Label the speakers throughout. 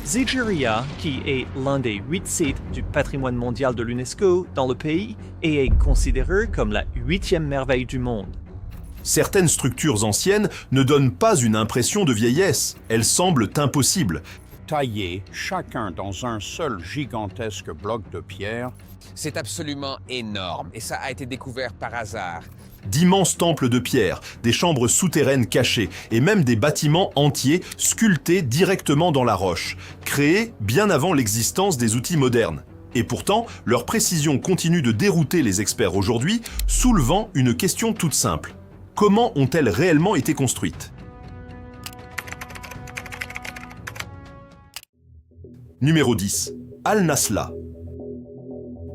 Speaker 1: Sigiriya, qui est l'un des 8 sites du patrimoine mondial de l'UNESCO dans le pays et est considéré comme la 8e merveille du monde.
Speaker 2: Certaines structures anciennes ne donnent pas une impression de vieillesse, elles semblent impossibles.
Speaker 3: Taillés chacun dans un seul gigantesque bloc de pierre,
Speaker 4: c'est absolument énorme et ça a été découvert par hasard.
Speaker 2: D'immenses temples de pierre, des chambres souterraines cachées et même des bâtiments entiers sculptés directement dans la roche, créés bien avant l'existence des outils modernes. Et pourtant, leur précision continue de dérouter les experts aujourd'hui, soulevant une question toute simple. Comment ont-elles réellement été construites ? Numéro 10. Al-Nasla.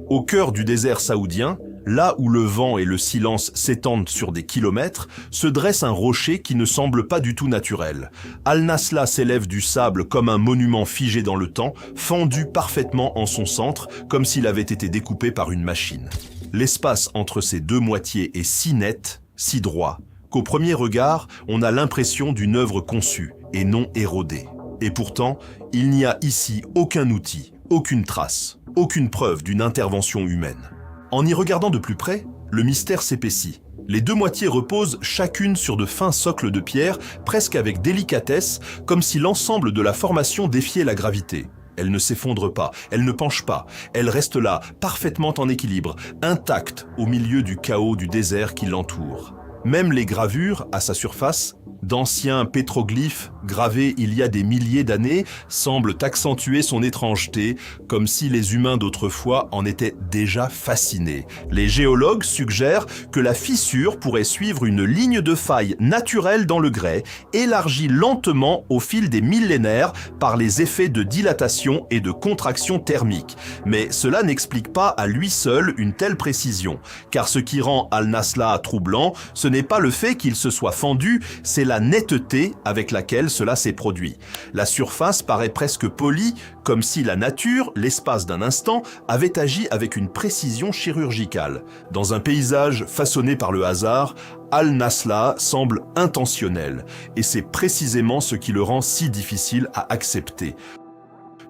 Speaker 2: Au cœur du désert saoudien, là où le vent et le silence s'étendent sur des kilomètres, se dresse un rocher qui ne semble pas du tout naturel. Al-Nasla s'élève du sable comme un monument figé dans le temps, fendu parfaitement en son centre, comme s'il avait été découpé par une machine. L'espace entre ces deux moitiés est si net, si droit, qu'au premier regard, on a l'impression d'une œuvre conçue et non érodée. Et pourtant, il n'y a ici aucun outil, aucune trace, aucune preuve d'une intervention humaine. En y regardant de plus près, le mystère s'épaissit. Les deux moitiés reposent chacune sur de fins socles de pierre, presque avec délicatesse, comme si l'ensemble de la formation défiait la gravité. Elle ne s'effondre pas, elle ne penche pas, elle reste là, parfaitement en équilibre, intacte au milieu du chaos du désert qui l'entoure. Même les gravures, à sa surface, d'anciens pétroglyphes gravés il y a des milliers d'années semblent accentuer son étrangeté, comme si les humains d'autrefois en étaient déjà fascinés. Les géologues suggèrent que la fissure pourrait suivre une ligne de faille naturelle dans le grès, élargie lentement au fil des millénaires par les effets de dilatation et de contraction thermique. Mais cela n'explique pas à lui seul une telle précision, car ce qui rend Al-Nasla troublant, ce n'est pas le fait qu'il se soit fendu, c'est la netteté avec laquelle cela s'est produit. La surface paraît presque polie, comme si la nature, l'espace d'un instant, avait agi avec une précision chirurgicale. Dans un paysage façonné par le hasard, Al-Nasla semble intentionnel, et c'est précisément ce qui le rend si difficile à accepter.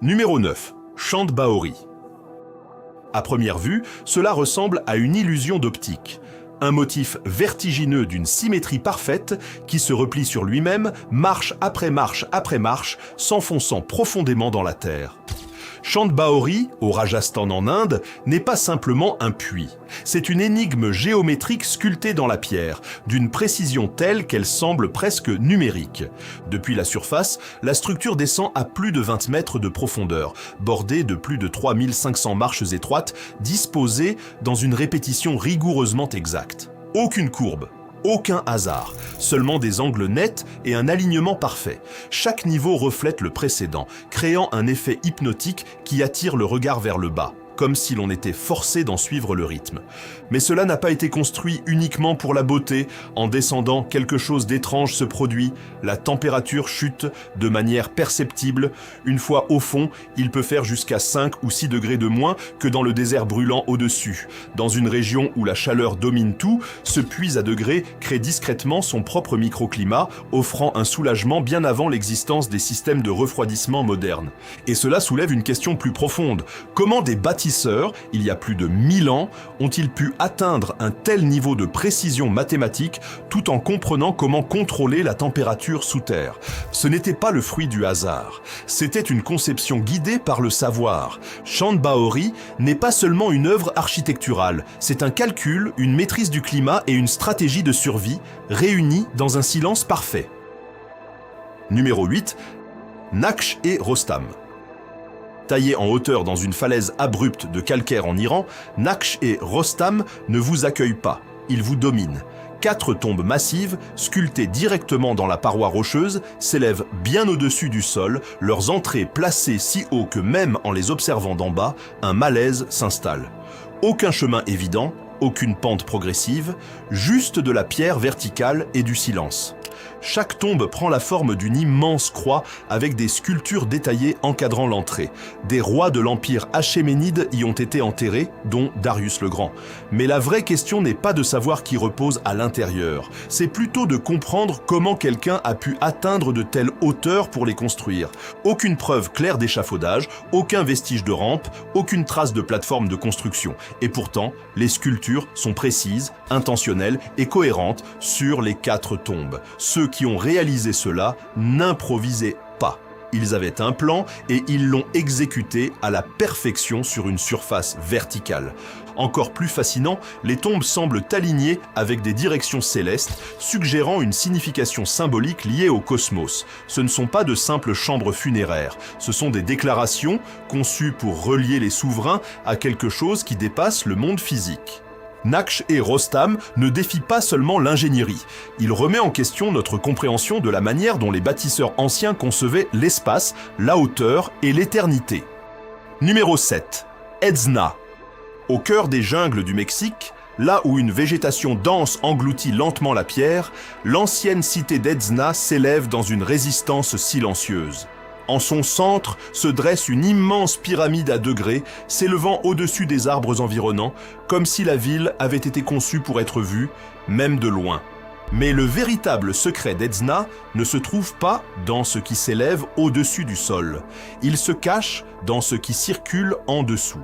Speaker 2: Numéro 9. Chand Baori. À première vue, cela ressemble à une illusion d'optique. Un motif vertigineux d'une symétrie parfaite qui se replie sur lui-même, marche après marche après marche, s'enfonçant profondément dans la terre. Chand Baori, au Rajasthan en Inde, n'est pas simplement un puits. C'est une énigme géométrique sculptée dans la pierre, d'une précision telle qu'elle semble presque numérique. Depuis la surface, la structure descend à plus de 20 mètres de profondeur, bordée de plus de 3500 marches étroites, disposées dans une répétition rigoureusement exacte. Aucune courbe. Aucun hasard, seulement des angles nets et un alignement parfait. Chaque niveau reflète le précédent, créant un effet hypnotique qui attire le regard vers le bas, comme si l'on était forcé d'en suivre le rythme. Mais cela n'a pas été construit uniquement pour la beauté. En descendant, quelque chose d'étrange se produit. La température chute de manière perceptible. Une fois au fond, il peut faire jusqu'à 5 ou 6 degrés de moins que dans le désert brûlant au-dessus. Dans une région où la chaleur domine tout, ce puits à degrés crée discrètement son propre microclimat, offrant un soulagement bien avant l'existence des systèmes de refroidissement modernes. Et cela soulève une question plus profonde. Comment des bâtisseurs, il y a plus de 1000 ans, ont-ils pu atteindre un tel niveau de précision mathématique tout en comprenant comment contrôler la température sous terre? Ce n'était pas le fruit du hasard, c'était une conception guidée par le savoir. Chand Baori n'est pas seulement une œuvre architecturale, c'est un calcul, une maîtrise du climat et une stratégie de survie réunies dans un silence parfait. Numéro 8. Naqsh et Rostam. Taillé en hauteur dans une falaise abrupte de calcaire en Iran, Naqsh et Rostam ne vous accueillent pas, ils vous dominent. 4 tombes massives, sculptées directement dans la paroi rocheuse, s'élèvent bien au-dessus du sol, leurs entrées placées si haut que même en les observant d'en bas, un malaise s'installe. Aucun chemin évident, aucune pente progressive, juste de la pierre verticale et du silence. Chaque tombe prend la forme d'une immense croix avec des sculptures détaillées encadrant l'entrée. Des rois de l'empire achéménide y ont été enterrés, dont Darius le Grand. Mais la vraie question n'est pas de savoir qui repose à l'intérieur, c'est plutôt de comprendre comment quelqu'un a pu atteindre de telles hauteurs pour les construire. Aucune preuve claire d'échafaudage, aucun vestige de rampe, aucune trace de plateforme de construction. Et pourtant, les sculptures sont précises, intentionnelles et cohérentes sur les 4 tombes. Ceux qui ont réalisé cela n'improvisaient pas. Ils avaient un plan et ils l'ont exécuté à la perfection sur une surface verticale. Encore plus fascinant, les tombes semblent alignées avec des directions célestes, suggérant une signification symbolique liée au cosmos. Ce ne sont pas de simples chambres funéraires, ce sont des déclarations conçues pour relier les souverains à quelque chose qui dépasse le monde physique. Naksh et Rostam ne défient pas seulement l'ingénierie, il remet en question notre compréhension de la manière dont les bâtisseurs anciens concevaient l'espace, la hauteur et l'éternité. Numéro 7. Etzna. Au cœur des jungles du Mexique, là où une végétation dense engloutit lentement la pierre, l'ancienne cité d'Etzna s'élève dans une résistance silencieuse. En son centre se dresse une immense pyramide à degrés, s'élevant au-dessus des arbres environnants, comme si la ville avait été conçue pour être vue, même de loin. Mais le véritable secret d'Etzna ne se trouve pas dans ce qui s'élève au-dessus du sol. Il se cache dans ce qui circule en dessous.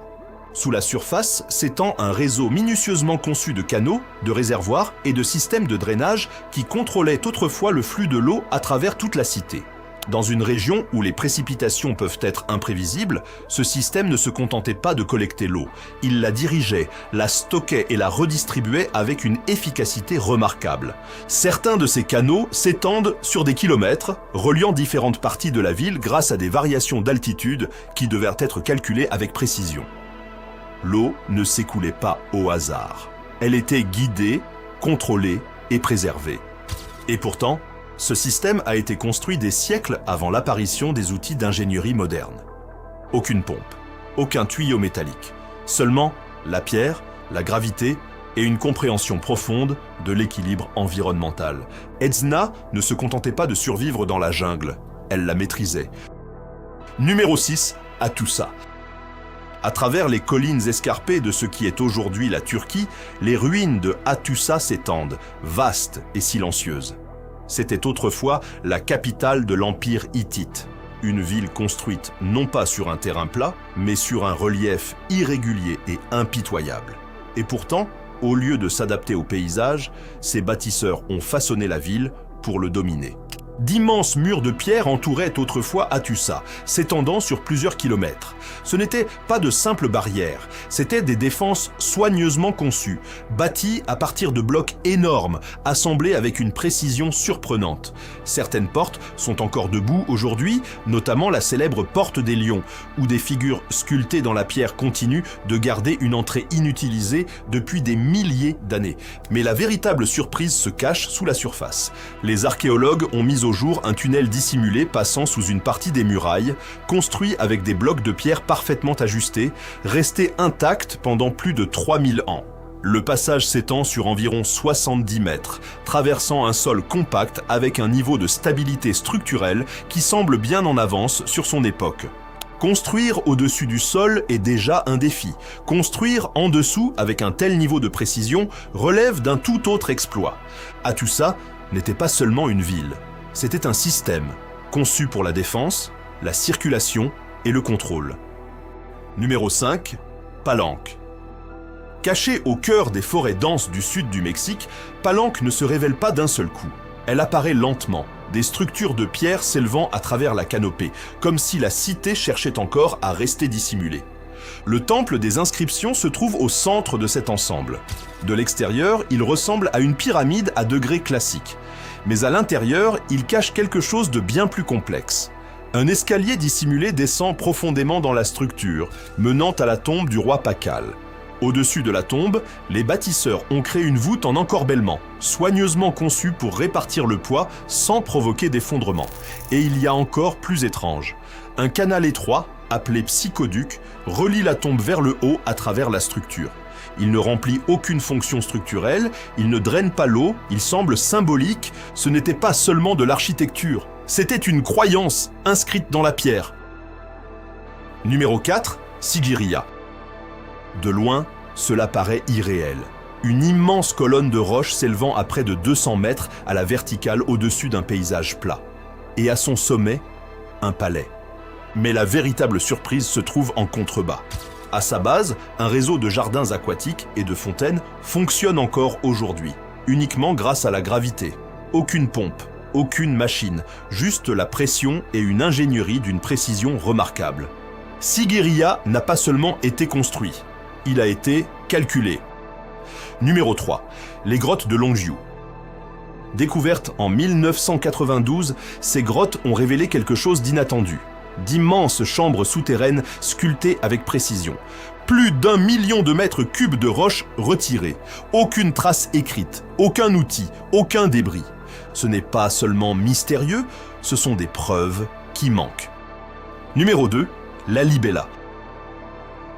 Speaker 2: Sous la surface s'étend un réseau minutieusement conçu de canaux, de réservoirs et de systèmes de drainage qui contrôlaient autrefois le flux de l'eau à travers toute la cité. Dans une région où les précipitations peuvent être imprévisibles, ce système ne se contentait pas de collecter l'eau. Il la dirigeait, la stockait et la redistribuait avec une efficacité remarquable. Certains de ces canaux s'étendent sur des kilomètres, reliant différentes parties de la ville grâce à des variations d'altitude qui devaient être calculées avec précision. L'eau ne s'écoulait pas au hasard. Elle était guidée, contrôlée et préservée. Et pourtant, ce système a été construit des siècles avant l'apparition des outils d'ingénierie moderne. Aucune pompe, aucun tuyau métallique, seulement la pierre, la gravité et une compréhension profonde de l'équilibre environnemental. Etzna ne se contentait pas de survivre dans la jungle, elle la maîtrisait. Numéro 6, Hattusa. À travers les collines escarpées de ce qui est aujourd'hui la Turquie, les ruines de Hattusa s'étendent, vastes et silencieuses. C'était autrefois la capitale de l'Empire hittite, une ville construite non pas sur un terrain plat, mais sur un relief irrégulier et impitoyable. Et pourtant, au lieu de s'adapter au paysage, ces bâtisseurs ont façonné la ville pour le dominer. D'immenses murs de pierre entouraient autrefois Hattusa, s'étendant sur plusieurs kilomètres. Ce n'étaient pas de simples barrières, c'étaient des défenses soigneusement conçues, bâties à partir de blocs énormes, assemblés avec une précision surprenante. Certaines portes sont encore debout aujourd'hui, notamment la célèbre porte des lions, où des figures sculptées dans la pierre continuent de garder une entrée inutilisée depuis des milliers d'années. Mais la véritable surprise se cache sous la surface. Les archéologues ont mis au jour un tunnel dissimulé passant sous une partie des murailles, construit avec des blocs de pierre parfaitement ajustés, restés intacts pendant plus de 3000 ans. Le passage s'étend sur environ 70 mètres, traversant un sol compact avec un niveau de stabilité structurelle qui semble bien en avance sur son époque. Construire au-dessus du sol est déjà un défi. Construire en dessous avec un tel niveau de précision relève d'un tout autre exploit. Hattusa n'était pas seulement une ville. C'était un système, conçu pour la défense, la circulation et le contrôle. Numéro 5, Palenque. Cachée au cœur des forêts denses du sud du Mexique, Palenque ne se révèle pas d'un seul coup. Elle apparaît lentement, des structures de pierre s'élevant à travers la canopée, comme si la cité cherchait encore à rester dissimulée. Le temple des inscriptions se trouve au centre de cet ensemble. De l'extérieur, il ressemble à une pyramide à degrés classiques. Mais à l'intérieur, il cache quelque chose de bien plus complexe. Un escalier dissimulé descend profondément dans la structure, menant à la tombe du roi Pakal. Au-dessus de la tombe, les bâtisseurs ont créé une voûte en encorbellement, soigneusement conçue pour répartir le poids sans provoquer d'effondrement. Et il y a encore plus étrange. Un canal étroit, appelé psychoduc, relie la tombe vers le haut à travers la structure. Il ne remplit aucune fonction structurelle, il ne draine pas l'eau, il semble symbolique, ce n'était pas seulement de l'architecture, c'était une croyance inscrite dans la pierre. Numéro 4, Sigiriya. De loin, cela paraît irréel. Une immense colonne de roche s'élevant à près de 200 mètres à la verticale au-dessus d'un paysage plat. Et à son sommet, un palais. Mais la véritable surprise se trouve en contrebas. À sa base, un réseau de jardins aquatiques et de fontaines fonctionne encore aujourd'hui, uniquement grâce à la gravité. Aucune pompe, aucune machine, juste la pression et une ingénierie d'une précision remarquable. Sigiriya n'a pas seulement été construit, il a été calculé. Numéro 3. Les grottes de Longjiu. Découvertes en 1992, ces grottes ont révélé quelque chose d'inattendu. D'immenses chambres souterraines sculptées avec précision. Plus d'1 million de mètres cubes de roches retirées. Aucune trace écrite, aucun outil, aucun débris. Ce n'est pas seulement mystérieux, ce sont des preuves qui manquent. Numéro 2. La Libella.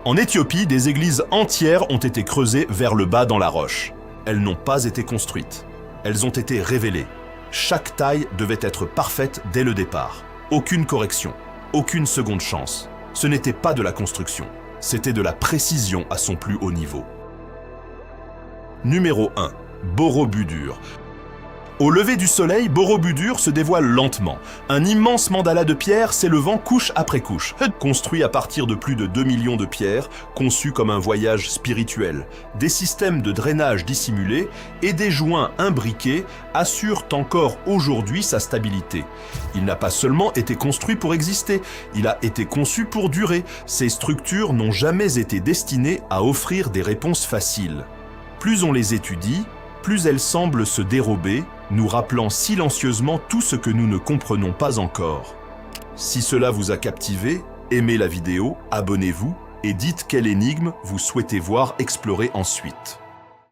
Speaker 2: En Éthiopie, des églises entières ont été creusées vers le bas dans la roche. Elles n'ont pas été construites. Elles ont été révélées. Chaque taille devait être parfaite dès le départ. Aucune correction, aucune seconde chance. Ce n'était pas de la construction, c'était de la précision à son plus haut niveau. Numéro 1. Borobudur. Au lever du soleil, Borobudur se dévoile lentement. Un immense mandala de pierre s'élevant couche après couche. Construit à partir de plus de 2 millions de pierres, conçu comme un voyage spirituel. Des systèmes de drainage dissimulés et des joints imbriqués assurent encore aujourd'hui sa stabilité. Il n'a pas seulement été construit pour exister, il a été conçu pour durer. Ces structures n'ont jamais été destinées à offrir des réponses faciles. Plus on les étudie, plus elles semblent se dérober, nous rappelant silencieusement tout ce que nous ne comprenons pas encore. Si cela vous a captivé, aimez la vidéo, abonnez-vous et dites quelle énigme vous souhaitez voir explorer ensuite.